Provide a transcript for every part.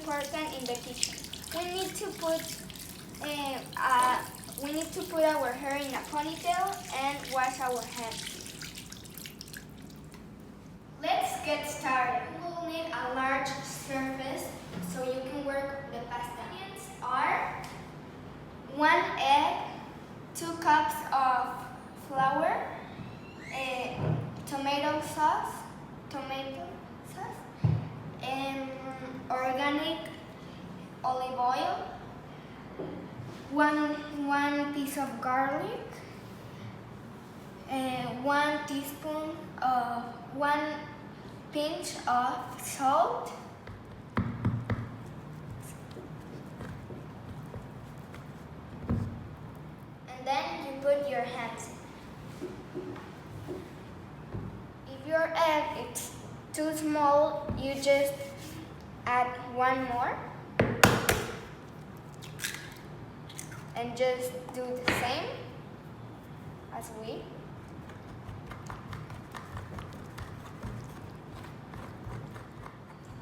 important in the kitchen. We need to put our hair in a ponytail and wash our hands. Let's get started. You will need a large surface so you can work the pasta. Ingredients are 1 egg, 2 cups of flour, tomato sauce, organic olive oil, 1 piece of garlic, 1 pinch of salt, and then you put your hands in. If your egg is too small, you just add 1 more and just do the same as we.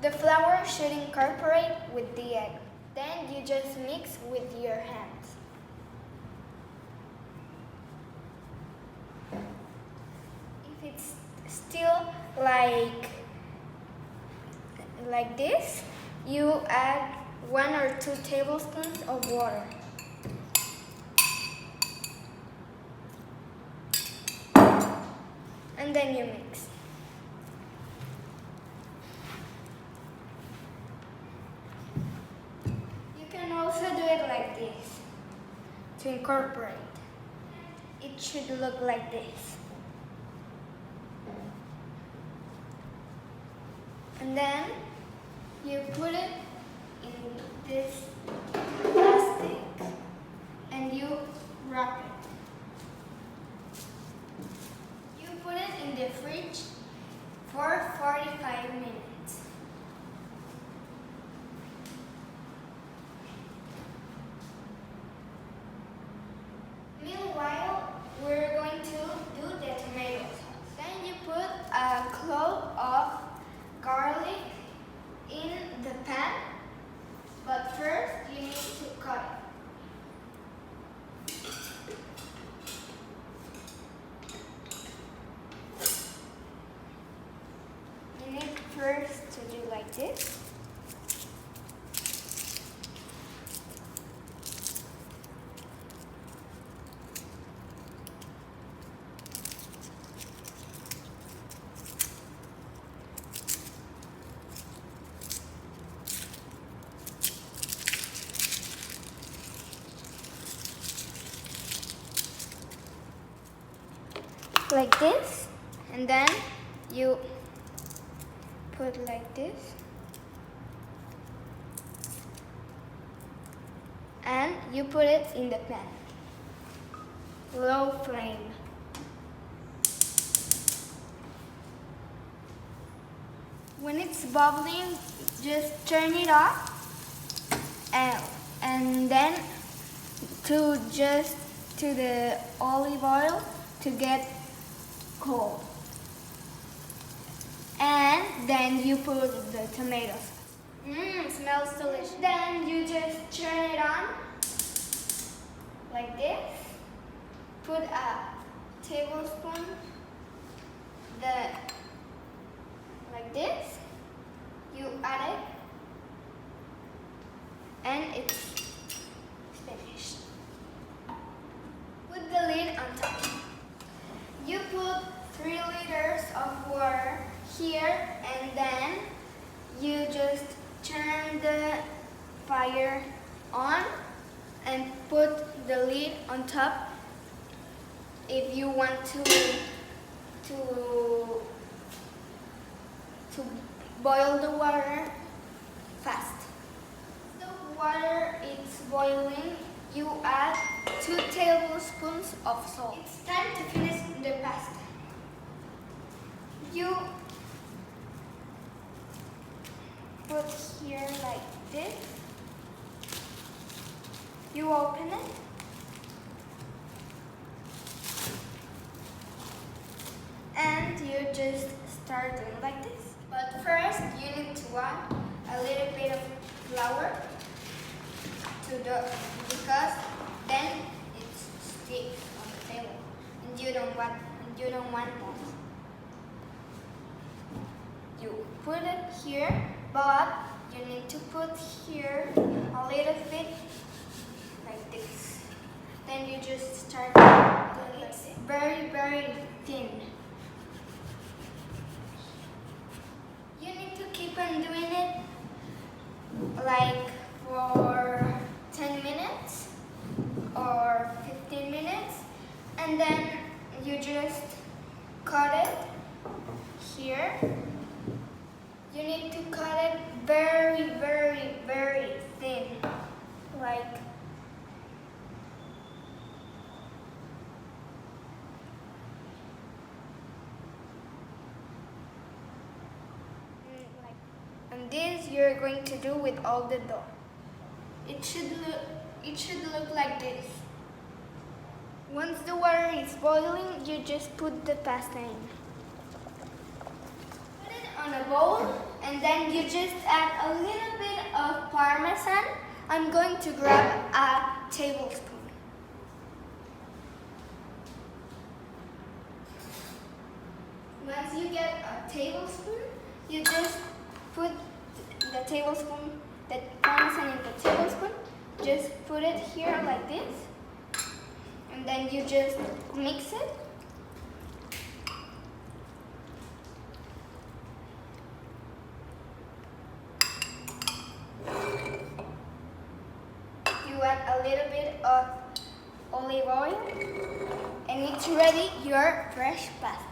The flour should incorporate with the egg. Then you just mix with your hands. If it's still like this, you add 1 or 2 tablespoons of water. And then you mix. You can also do it like this to incorporate. It should look like this. And then you put it in this plastic and you wrap it. You put it in the fridge for 45 minutes. Meanwhile, we're going to do the tomato sauce. Then you put a clove of garlic in the pan, but first you need to cut it. You need first to do like this. Like this, and then you put like this, and you put it in the pan, low flame. When it's bubbling, just turn it off, and then to the olive oil to get cold. And then you put the tomatoes. Smells delicious. Then you just turn it on like this. Put a tablespoon like this. You add it and it's finished. Put the lid on top. You put 3 liters of water here, and then you just turn the fire on and put the lid on top if you want to boil the water fast. The water is boiling, you add 2 tablespoons of salt. It's time to finish the pasta. You put here like this. You open it. And you just start doing like this. But first you need to add a little bit of flour because then it sticks on the table, and you don't want that. You put it here, but you need to put here a little bit like this. Then you just start doing it very, very thin. You need to keep on doing it like for 10 minutes or 15 minutes, and then you just cut it here. You need to cut it very, very, very thin, like and this you're going to do with all the dough. It should look like this. Once the water is boiling, you just put the pasta in. Put it on a bowl, and then you just add a little bit of Parmesan. I'm going to grab a tablespoon. Once you get a tablespoon, you just put the tablespoon, the Parmesan in the tablespoon. Just put it here like this, and then you just mix it. You add a little bit of olive oil, and it's ready, your fresh pasta.